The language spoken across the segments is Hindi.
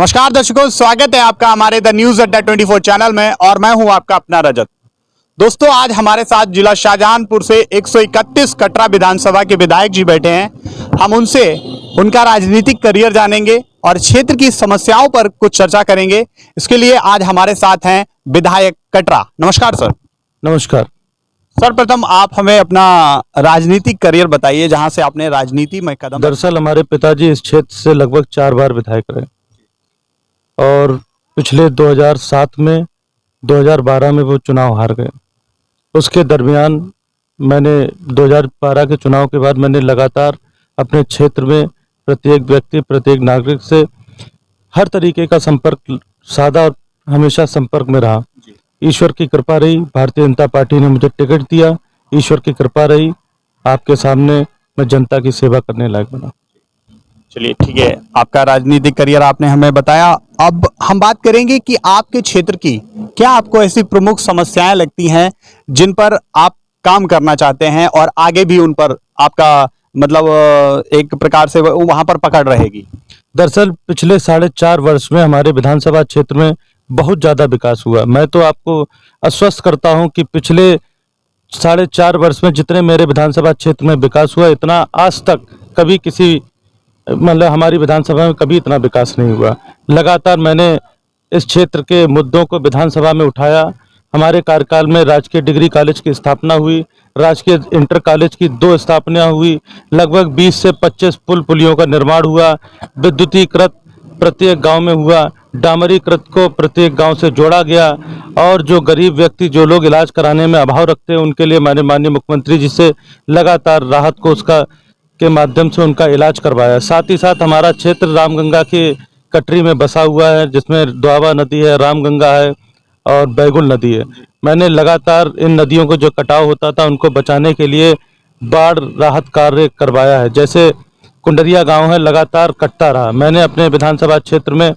नमस्कार दर्शकों, स्वागत है आपका हमारे द न्यूज अड्डा 24 चैनल में और मैं हूं आपका अपना रजत। दोस्तों, आज हमारे साथ जिला शाहजहांपुर से 131 कटरा विधानसभा के विधायक जी बैठे हैं। हम उनसे उनका राजनीतिक करियर जानेंगे और क्षेत्र की समस्याओं पर कुछ चर्चा करेंगे। इसके लिए आज हमारे साथ हैं विधायक कटरा। नमस्कार सर। नमस्कार। सर्वप्रथम आप हमें अपना राजनीतिक करियर बताइए, जहां से आपने राजनीति में कदम। दरअसल हमारे पिताजी इस क्षेत्र से लगभग 4 बार विधायक रहे और पिछले 2007 में 2012 में वो चुनाव हार गए। उसके दरमियान मैंने 2012 के चुनाव के बाद मैंने लगातार अपने क्षेत्र में प्रत्येक व्यक्ति, प्रत्येक नागरिक से हर तरीके का संपर्क साधा और हमेशा संपर्क में रहा। ईश्वर की कृपा रही, भारतीय जनता पार्टी ने मुझे टिकट दिया। ईश्वर की कृपा रही, आपके सामने मैं जनता की सेवा करने लायक बना। चलिए ठीक है, आपका राजनीतिक करियर आपने हमें बताया। अब हम बात करेंगे कि आपके क्षेत्र की क्या आपको ऐसी प्रमुख समस्याएं लगती हैं जिन पर आप काम करना चाहते हैं और आगे भी उन पर आपका मतलब एक प्रकार से वहां पर पकड़ रहेगी। दरअसल पिछले 4.5 वर्ष में हमारे विधानसभा क्षेत्र में बहुत ज़्यादा विकास हुआ। मैं तो आपको आश्वस्त करता हूं कि पिछले 4.5 वर्ष में जितने मेरे विधानसभा क्षेत्र में विकास हुआ, इतना आज तक कभी किसी मतलब हमारी विधानसभा में कभी इतना विकास नहीं हुआ। लगातार मैंने इस क्षेत्र के मुद्दों को विधानसभा में उठाया। हमारे कार्यकाल में राजकीय डिग्री कॉलेज की स्थापना हुई, राजकीय इंटर कॉलेज की 2 स्थापना हुई, लगभग 20 से 25 पुल पुलियों का निर्माण हुआ, विद्युतीकृत प्रत्येक गांव में हुआ, डामरीकृत को प्रत्येक गांव से जोड़ा गया और जो गरीब व्यक्ति, जो लोग इलाज कराने में अभाव रखते हैं, उनके लिए मैंने माननीय मुख्यमंत्री जी से लगातार राहत को उसका के माध्यम से उनका इलाज करवाया। साथ ही साथ हमारा क्षेत्र रामगंगा की कटरी में बसा हुआ है, जिसमें द्वाबा नदी है, रामगंगा है और बैगुल नदी है। मैंने लगातार इन नदियों को जो कटाव होता था उनको बचाने के लिए बाढ़ राहत कार्य करवाया है। जैसे कुंडरिया गांव है, लगातार कटता रहा। मैंने अपने विधानसभा क्षेत्र में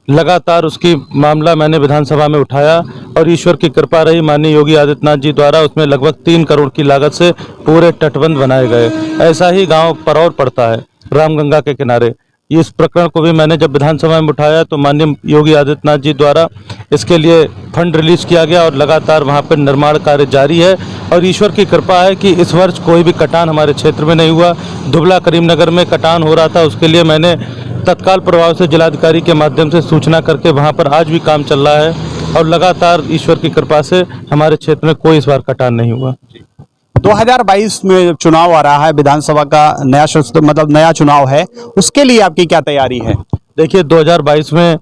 लगातार उसकी मामला मैंने विधानसभा में उठाया और ईश्वर की कृपा रही, माननीय योगी आदित्यनाथ जी द्वारा उसमें लगभग 3 करोड़ की लागत से पूरे तटबंध बनाए गए। ऐसा ही गांव परौर पड़ता है रामगंगा के किनारे। इस प्रकरण को भी मैंने जब विधानसभा में उठाया तो माननीय योगी आदित्यनाथ जी द्वारा इसके लिए फंड रिलीज किया गया और लगातार वहां पर निर्माण कार्य जारी है। और ईश्वर की कृपा है कि इस वर्ष कोई भी कटान हमारे क्षेत्र में नहीं हुआ। दुबला करीमनगर में कटान हो रहा था, उसके लिए मैंने तत्काल प्रभाव से जिलाधिकारी के माध्यम से सूचना करके वहां पर आज भी काम चल रहा है और लगातार ईश्वर की कृपा से हमारे क्षेत्र में कोई इस बार कटान नहीं हुआ। 2022 में चुनाव आ रहा है, विधानसभा का नया चुनाव है, उसके लिए आपकी क्या तैयारी है? देखिए, 2022 में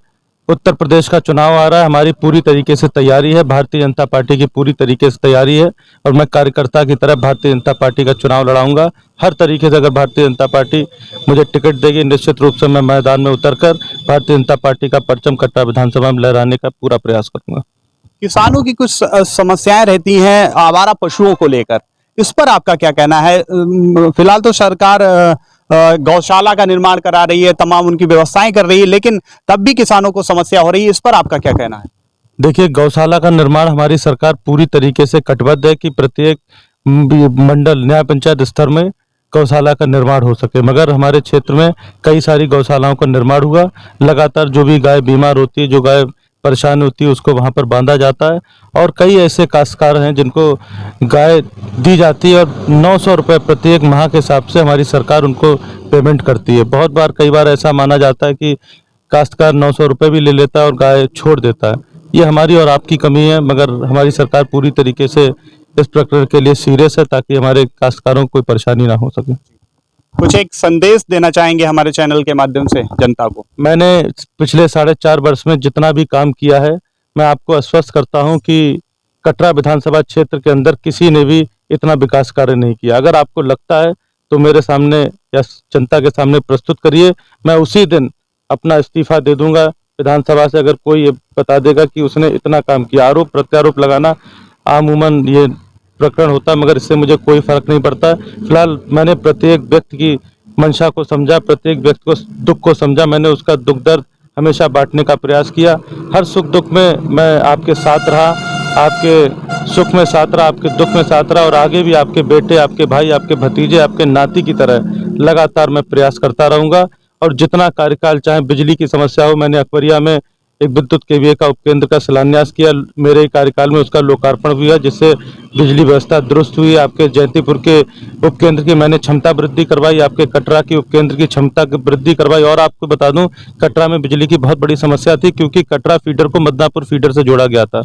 उत्तर प्रदेश का चुनाव आ रहा है। हमारी पूरी तरीके से तैयारी है, भारतीय जनता पार्टी की पूरी तरीके से तैयारी है और मैं कार्यकर्ता की तरह भारतीय जनता पार्टी का चुनाव लड़ाऊंगा। हर तरीके से अगर भारतीय जनता पार्टी मुझे टिकट देगी, निश्चित रूप से मैं मैदान में उतरकर भारतीय जनता पार्टी का परचम कटरा विधानसभा में लहराने का पूरा प्रयास करूंगा। किसानों की कुछ समस्याएं रहती हैं आवारा पशुओं को लेकर, इस पर आपका क्या कहना है? फिलहाल तो सरकार गौशाला का निर्माण करा रही है, तमाम उनकी व्यवस्थाएं कर रही है, लेकिन तब भी किसानों को समस्या हो रही है, इस पर आपका क्या कहना है? देखिए, गौशाला का निर्माण हमारी सरकार पूरी तरीके से कटिबद्ध है कि प्रत्येक मंडल न्याय पंचायत स्तर में गौशाला का निर्माण हो सके। मगर हमारे क्षेत्र में कई सारी गौशालाओं का निर्माण हुआ। लगातार जो भी गाय बीमार होती है, जो गाय परेशान होती है, उसको वहां पर बांधा जाता है और कई ऐसे काश्तकार हैं जिनको गाय दी जाती है और 900 रुपये प्रत्येक माह के हिसाब से हमारी सरकार उनको पेमेंट करती है। बहुत बार कई बार ऐसा माना जाता है कि काश्तकार 900 रुपये भी ले लेता है और गाय छोड़ देता है। ये हमारी और आपकी कमी है, मगर हमारी सरकार पूरी तरीके से इस प्रकरण के लिए सीरियस है ताकि हमारे काश्तकारों को कोई परेशानी ना हो सके। कुछ एक संदेश देना चाहेंगे हमारे चैनल के माध्यम से जनता को? मैंने पिछले 4.5 वर्ष में जितना भी काम किया है, मैं आपको आश्वस्त करता हूं कि कटरा विधानसभा क्षेत्र के अंदर किसी ने भी इतना विकास कार्य नहीं किया। अगर आपको लगता है तो मेरे सामने या जनता के सामने प्रस्तुत करिए, मैं उसी दिन अपना इस्तीफा दे दूंगा विधानसभा से अगर कोई ये बता देगा कि उसने इतना काम किया। आरोप प्रत्यारोप लगाना आमूमन ये प्रकरण होता है, मगर इससे मुझे कोई फर्क नहीं पड़ता। फिलहाल मैंने प्रत्येक व्यक्ति की मंशा को समझा, प्रत्येक व्यक्ति को दुख को समझा। मैंने उसका दुख दर्द हमेशा बांटने का प्रयास किया। हर सुख दुख में मैं आपके साथ रहा, आपके सुख में साथ रहा, आपके दुख में साथ रहा और आगे भी आपके बेटे, आपके भाई, आपके भतीजे, आपके नाती की तरह लगातार मैं प्रयास करता रहूँगा और जितना कार्यकाल चाहे बिजली की समस्या हो, मैंने अकबरिया में एक विद्युत केवीए का उपकेंद्र का शिलान्यास किया। मेरे कार्यकाल में उसका लोकार्पण भी हुआ, जिससे बिजली व्यवस्था दुरुस्त हुई। आपके जयंतीपुर के उपकेंद्र की मैंने क्षमता वृद्धि करवाई, आपके कटरा की उपकेंद्र की क्षमता की वृद्धि करवाई। और आपको बता दूं, कटरा में बिजली की बहुत बड़ी समस्या थी, क्योंकि कटरा फीडर को मदनापुर फीडर से जोड़ा गया था।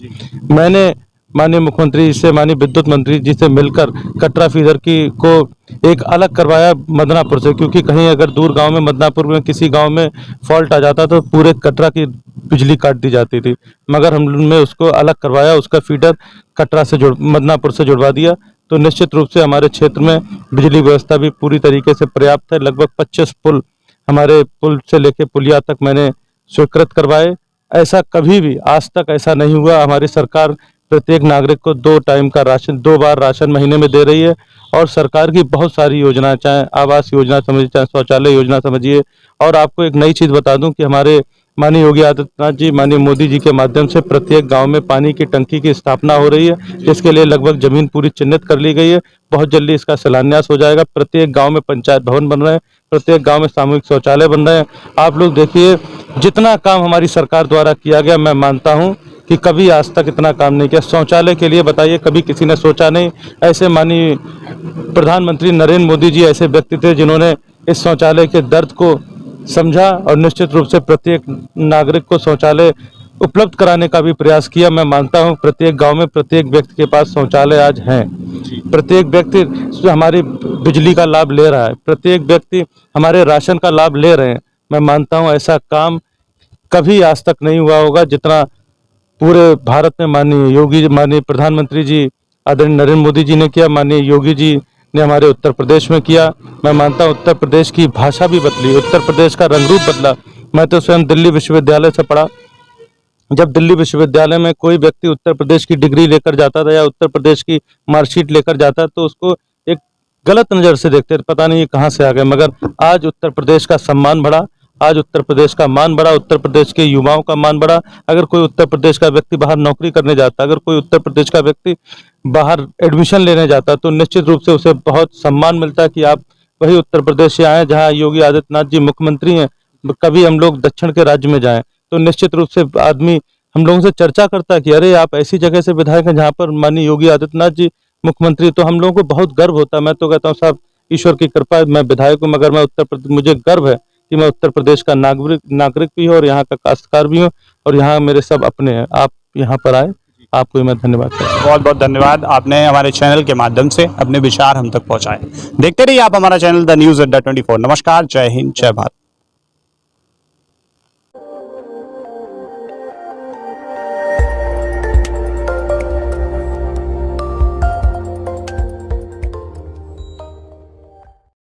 मैंने माननीय मुख्यमंत्री जी से, माननीय विद्युत मंत्री जी से मिलकर कटरा फीडर की को एक अलग करवाया मदनापुर से, क्योंकि कहीं अगर दूर गांव में, मदनापुर में किसी गांव में फॉल्ट आ जाता तो पूरे कटरा की बिजली काट दी जाती थी। मगर हमने उसको अलग करवाया, उसका फीडर कटरा से मदनापुर से जुड़वा दिया। तो निश्चित रूप से हमारे क्षेत्र में बिजली व्यवस्था भी पूरी तरीके से पर्याप्त है। लगभग 25 पुल, हमारे पुल से लेके पुलिया तक मैंने स्वीकृत करवाए। ऐसा कभी भी आज तक ऐसा नहीं हुआ। हमारी सरकार प्रत्येक नागरिक को 2 टाइम का राशन, 2 बार राशन महीने में दे रही है। और सरकार की बहुत सारी योजनाएं, चाहे आवास योजना समझिए, चाहे शौचालय योजना समझिए। और आपको एक नई चीज़ बता दूं कि हमारे माननीय योगी आदित्यनाथ जी, माननीय मोदी जी के माध्यम से प्रत्येक गांव में पानी की टंकी की स्थापना हो रही है, जिसके लिए लगभग जमीन पूरी चिन्हित कर ली गई है। बहुत जल्दी इसका शिलान्यास हो जाएगा। प्रत्येक गांव में पंचायत भवन बन रहे हैं, प्रत्येक गांव में सामूहिक शौचालय बन रहे हैं। आप लोग देखिए, जितना काम हमारी सरकार द्वारा किया गया, मैं मानता हूँ कि कभी आज तक इतना काम नहीं किया। शौचालय के लिए बताइए, कभी किसी ने सोचा नहीं। ऐसे माननीय प्रधानमंत्री नरेंद्र मोदी जी ऐसे व्यक्ति थे जिन्होंने इस शौचालय के दर्द को समझा और निश्चित रूप से प्रत्येक नागरिक को शौचालय उपलब्ध कराने का भी प्रयास किया। मैं मानता हूं प्रत्येक गांव में प्रत्येक व्यक्ति के पास शौचालय आज हैं। प्रत्येक व्यक्ति हमारी बिजली का लाभ ले रहा है, प्रत्येक व्यक्ति हमारे राशन का लाभ ले रहे हैं। मैं मानता हूं ऐसा काम कभी आज तक नहीं हुआ होगा जितना पूरे भारत में माननीय प्रधानमंत्री जी आदरणीय नरेंद्र मोदी जी ने किया, माननीय योगी जी ने हमारे उत्तर प्रदेश में किया। मैं मानता हूं उत्तर प्रदेश की भाषा भी बदली, उत्तर प्रदेश का रंग रूप बदला। मैं तो स्वयं दिल्ली विश्वविद्यालय से पढ़ा। जब दिल्ली विश्वविद्यालय में कोई व्यक्ति उत्तर प्रदेश की डिग्री लेकर जाता था या उत्तर प्रदेश की मार्कशीट लेकर जाता, तो उसको एक गलत नज़र से देखते थे, पता नहीं ये कहाँ से आ गए। मगर आज उत्तर प्रदेश का सम्मान बढ़ा, आज उत्तर प्रदेश का मान बढ़ा, उत्तर प्रदेश के युवाओं का मान बढ़ा। अगर कोई उत्तर प्रदेश का व्यक्ति बाहर नौकरी करने जाता, अगर कोई उत्तर प्रदेश का व्यक्ति बाहर एडमिशन लेने जाता, तो निश्चित रूप से उसे बहुत सम्मान मिलता है कि आप वही उत्तर प्रदेश से आए जहां योगी आदित्यनाथ जी मुख्यमंत्री हैं। कभी हम लोग दक्षिण के राज्य में जाएं तो निश्चित रूप से आदमी हम लोगों से चर्चा करता है कि अरे आप ऐसी जगह से विधायक हैं जहाँ पर माननीय योगी आदित्यनाथ जी मुख्यमंत्री। तो हम लोगों को बहुत गर्व होता है। मैं तो कहता हूँ साहब, ईश्वर की कृपा है, मैं विधायक हूँ, मगर मैं उत्तर प्रदेश, मुझे गर्व है कि मैं उत्तर प्रदेश का नागरिक भी हूँ और यहाँ का काश्तकार भी हूँ और यहाँ मेरे सब अपने हैं। आप यहाँ पर आए, आपको मैं धन्यवाद करता हूँ। बहुत बहुत धन्यवाद, आपने हमारे चैनल के माध्यम से अपने विचार हम तक पहुंचाए। देखते रहिए आप हमारा चैनल द न्यूज़ अड्डा 24। नमस्कार, जय हिंद, जय भारत।